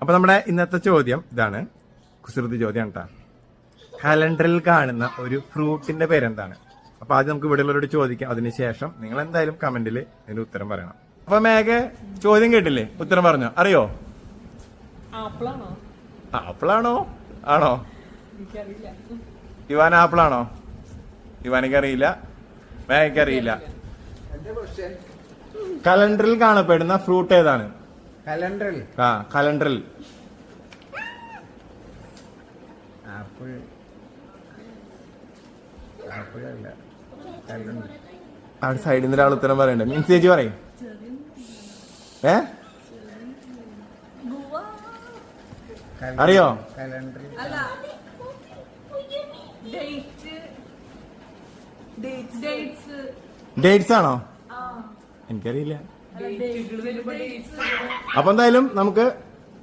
അപ്പൊ നമ്മുടെ ഇന്നത്തെ ചോദ്യം ഇതാണ്, കുസൃതി ചോദ്യം കേട്ടാ. കലണ്ടറിൽ കാണുന്ന ഒരു ഫ്രൂട്ടിന്റെ പേരെന്താണ്? അപ്പൊ ആദ്യം നമുക്ക് ഇവിടെ ഉള്ളവരോട് ചോദിക്കാം, അതിനുശേഷം നിങ്ങൾ എന്തായാലും കമന്റിൽ ഇതിന് ഉത്തരം പറയണം. അപ്പൊ മേഘ ചോദ്യം കേട്ടില്ലേ, ഉത്തരം പറഞ്ഞോ? അറിയോ? ആപ്പിളാണോ? ആണോ? ഇവാൻ ആപ്പിളാണോ? ഇവാനക്ക് അറിയില്ല, മേഘയ്ക്ക് അറിയില്ല. കലണ്ടറിൽ കാണപ്പെടുന്ന ഫ്രൂട്ട് ഏതാണ്? കലണ്ടറിൽ കലണ്ടറിൽ ആപ്പിൾ ആപ്പിളല്ല കലണ്ടർ. അവിടെ സൈഡിൽ നിന്ന് ഒരാൾ ഉത്തരം പറയണ്ടേ? മീൻസ് ചേച്ചി പറയും. അറിയോ? കലണ്ടറിൽ ഡേറ്റ്സ് ആണോ? എനിക്കറിയില്ല. അപ്പൊ എന്തായാലും നമുക്ക്